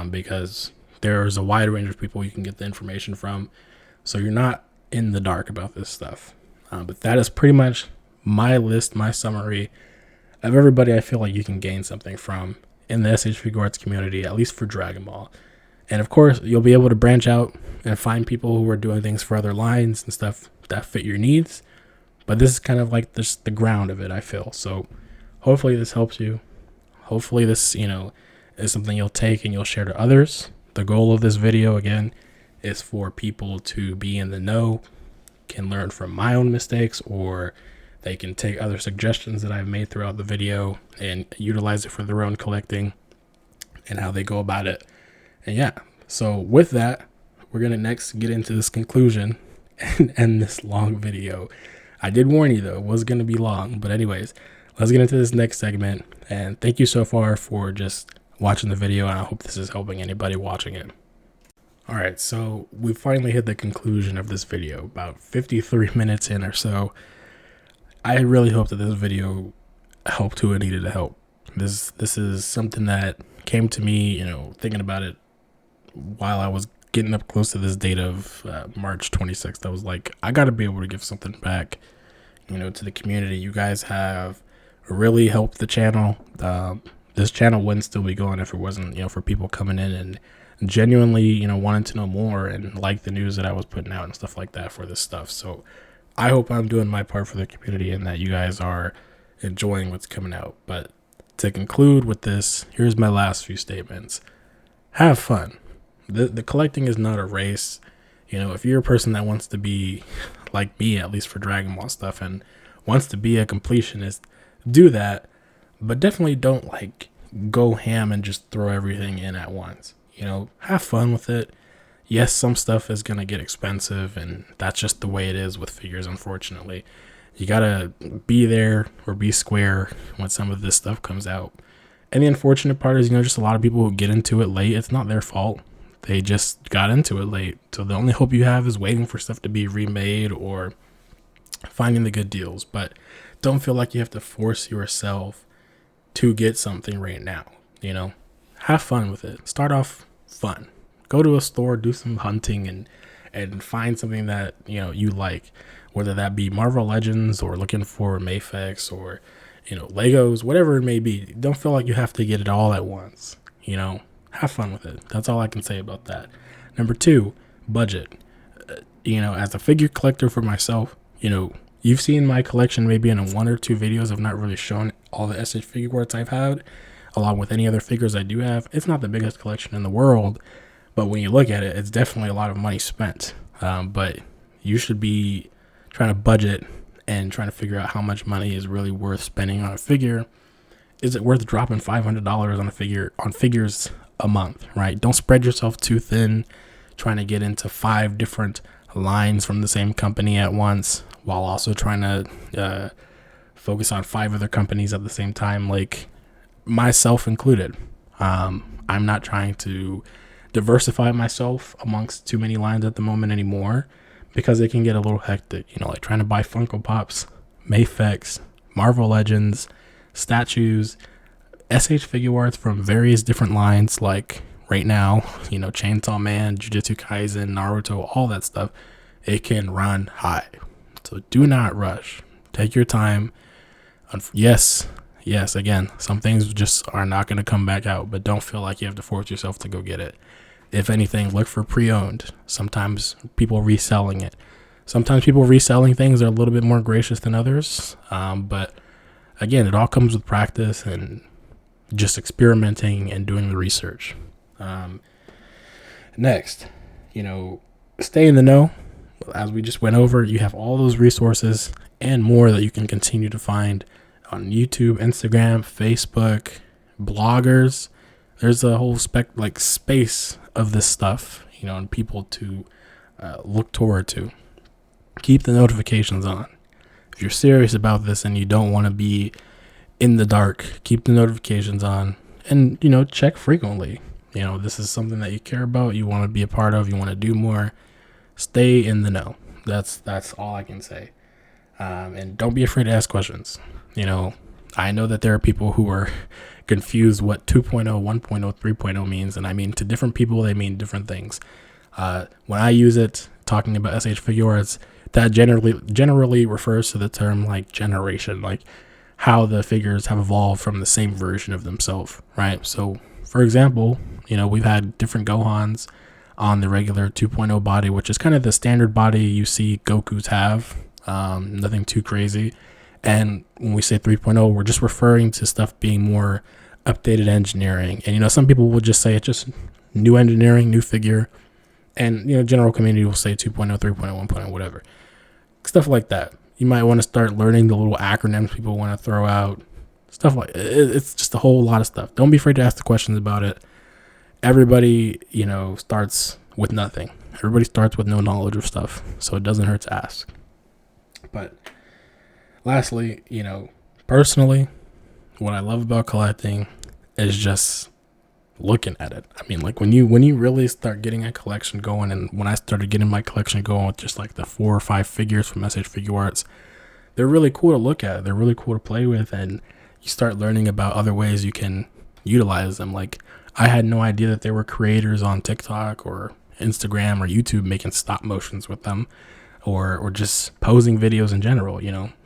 because there's a wide range of people you can get the information from. So you're not in the dark about this stuff. But that is pretty much my list, my summary of everybody I feel like you can gain something from in the SH Figuarts community, at least for Dragon Ball. And of course, you'll be able to branch out and find people who are doing things for other lines and stuff that fit your needs. But this is kind of like the ground of it, I feel. So hopefully this helps you. Hopefully this, is something you'll take and you'll share to others. The goal of this video, again, is for people to be in the know, can learn from my own mistakes, or they can take other suggestions that I've made throughout the video and utilize it for their own collecting and how they go about it. And yeah, so with that, we're going to next get into this conclusion and end this long video. I did warn you, though, it was going to be long. But anyways, let's get into this next segment. And thank you so far for just watching the video, and I hope this is helping anybody watching it. All right, so we finally hit the conclusion of this video, about 53 minutes in or so. I really hope that this video helped who it needed to help. This is something that came to me, thinking about it while I was getting up close to this date of March 26th. I was like, I got to be able to give something back, to the community. You guys have really helped the channel. This channel wouldn't still be going if it wasn't, for people coming in and genuinely, wanting to know more and like the news that I was putting out and stuff like that for this stuff. So I hope I'm doing my part for the community and that you guys are enjoying what's coming out. But to conclude with this, here's my last few statements. Have fun. The collecting is not a race. If you're a person that wants to be like me, at least for Dragon Ball stuff, and wants to be a completionist, do that, but definitely don't like go ham and just throw everything in at once. Have fun with it. Yes, some stuff is going to get expensive, and that's just the way it is with figures, unfortunately. You got to be there or be square when some of this stuff comes out. And the unfortunate part is, just a lot of people who get into it late. It's not their fault. They just got into it late. So the only hope you have is waiting for stuff to be remade or finding the good deals. But don't feel like you have to force yourself to get something right now. Have fun with it. Start off fun. Go to a store, do some hunting, and find something that you like, whether that be Marvel Legends or looking for Mayfex or Legos, whatever it may be. Don't feel like you have to get it all at once. Have fun with it. That's all I can say about that. Number 2, budget. As a figure collector for myself, you've seen my collection maybe in 1 or 2 videos. I've not really shown all the SH Figuarts I've had, along with any other figures I do have. It's not the biggest collection in the world, but when you look at it, it's definitely a lot of money spent. But you should be trying to budget and trying to figure out how much money is really worth spending on a figure. Is it worth dropping $500 on figures a month, right? Don't spread yourself too thin trying to get into 5 different lines from the same company at once while also trying to focus on 5 other companies at the same time, like myself included. I'm not trying to diversify myself amongst too many lines at the moment anymore because it can get a little hectic, like trying to buy Funko Pops, Mayfex, Marvel Legends, statues, SH Figuarts from various different lines, like right now, Chainsaw Man, Jujutsu Kaisen, Naruto, all that stuff. It can run high. So do not rush. Take your time. Yes, again, some things just are not going to come back out, but don't feel like you have to force yourself to go get it. If anything, look for pre-owned. Sometimes people reselling it. Sometimes people reselling things are a little bit more gracious than others. But again, it all comes with practice and just experimenting and doing the research. Next, stay in the know. As we just went over, you have all those resources and more that you can continue to find on YouTube, Instagram, Facebook, bloggers. There's a whole space of this stuff, and people to look toward to. Keep the notifications on. If you're serious about this and you don't want to be in the dark, keep the notifications on and, check frequently. This is something that you care about, you want to be a part of, you want to do more. Stay in the know. That's all I can say. And don't be afraid to ask questions. I know that there are people who are confused what 2.0, 1.0, 3.0 means. And I mean, to different people, they mean different things. When I use it, talking about SH Figuarts, that generally refers to the term like generation, like how the figures have evolved from the same version of themselves, right? So, for example, we've had different Gohans on the regular 2.0 body, which is kind of the standard body you see Gokus have. Nothing too crazy. And when we say 3.0, we're just referring to stuff being more updated engineering. And, some people will just say it's just new engineering, new figure. And, general community will say 2.0, 3.0, 1.0, whatever. Stuff like that. You might want to start learning the little acronyms people want to throw out. Stuff like it's just a whole lot of stuff. Don't be afraid to ask the questions about it. Everybody, starts with nothing. Everybody starts with no knowledge of stuff. So it doesn't hurt to ask. But lastly, personally, what I love about collecting is just looking at it. I mean, like when you really start getting a collection going, and when I started getting my collection going with just like the 4 or 5 figures from SH Figuarts, they're really cool to look at. They're really cool to play with, and you start learning about other ways you can utilize them. Like I had no idea that there were creators on TikTok or Instagram or YouTube making stop motions with them, or just posing videos in general.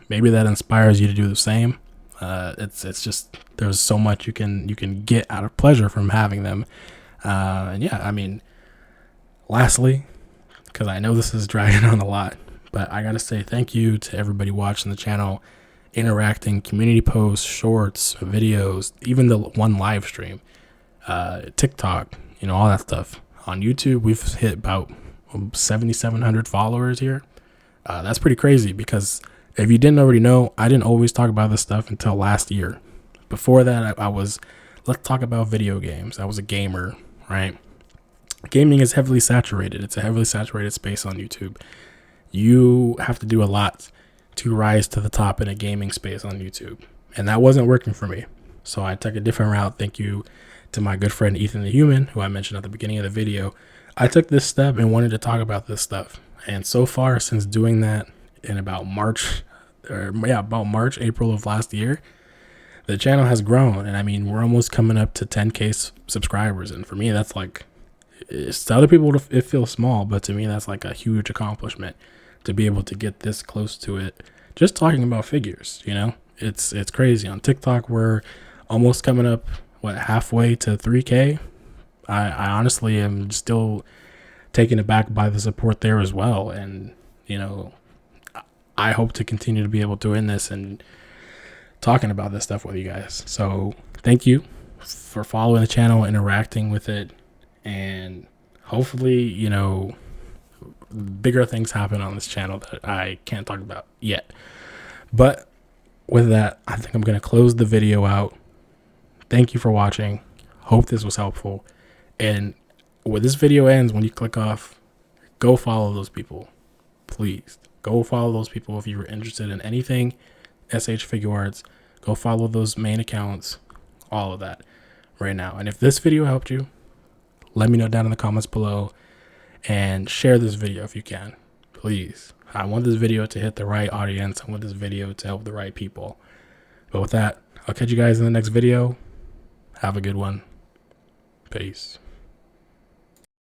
Maybe that inspires you to do the same. It's just there's so much you can get out of pleasure from having them. And yeah, I mean, lastly, because I know this is dragging on a lot, but I gotta say thank you to everybody watching the channel, interacting, community posts, shorts, videos, even the one live stream, TikTok, all that stuff. On YouTube, we've hit about 7,700 followers here. That's pretty crazy because If you didn't already know, I didn't always talk about this stuff until last year. Before that, I was, let's talk about video games. I was a gamer, right? Gaming is heavily saturated. It's a heavily saturated space on YouTube. You have to do a lot to rise to the top in a gaming space on YouTube. And that wasn't working for me. So I took a different route. Thank you to my good friend Ethan the Human, who I mentioned at the beginning of the video. I took this step and wanted to talk about this stuff. And so far, since doing that in about March, April of last year, the channel has grown. And I mean, we're almost coming up to 10K subscribers. And for me, that's like, to other people, it feels small, but to me, that's like a huge accomplishment to be able to get this close to it. Just talking about figures, you know, it's crazy. On TikTok, we're almost coming up, halfway to 3K. I honestly am still taken aback by the support there as well. And, you know, I hope to continue to be able to end this and talking about this stuff with you guys. So thank you for following the channel, interacting with it, and hopefully, you know, bigger things happen on this channel that I can't talk about yet. But with that, I think I'm going to close the video out. Thank you for watching. Hope this was helpful. And when this video ends, when you click off, go follow those people. Please go follow those people. If you were interested in anything SH Figuarts, go follow those main accounts, all of that right now. And if this video helped you, let me know down in the comments below, and share this video if you can, please. I want this video to hit the right audience. I want this video to help the right people. But with that, I'll catch you guys in the next video. Have a good one. Peace.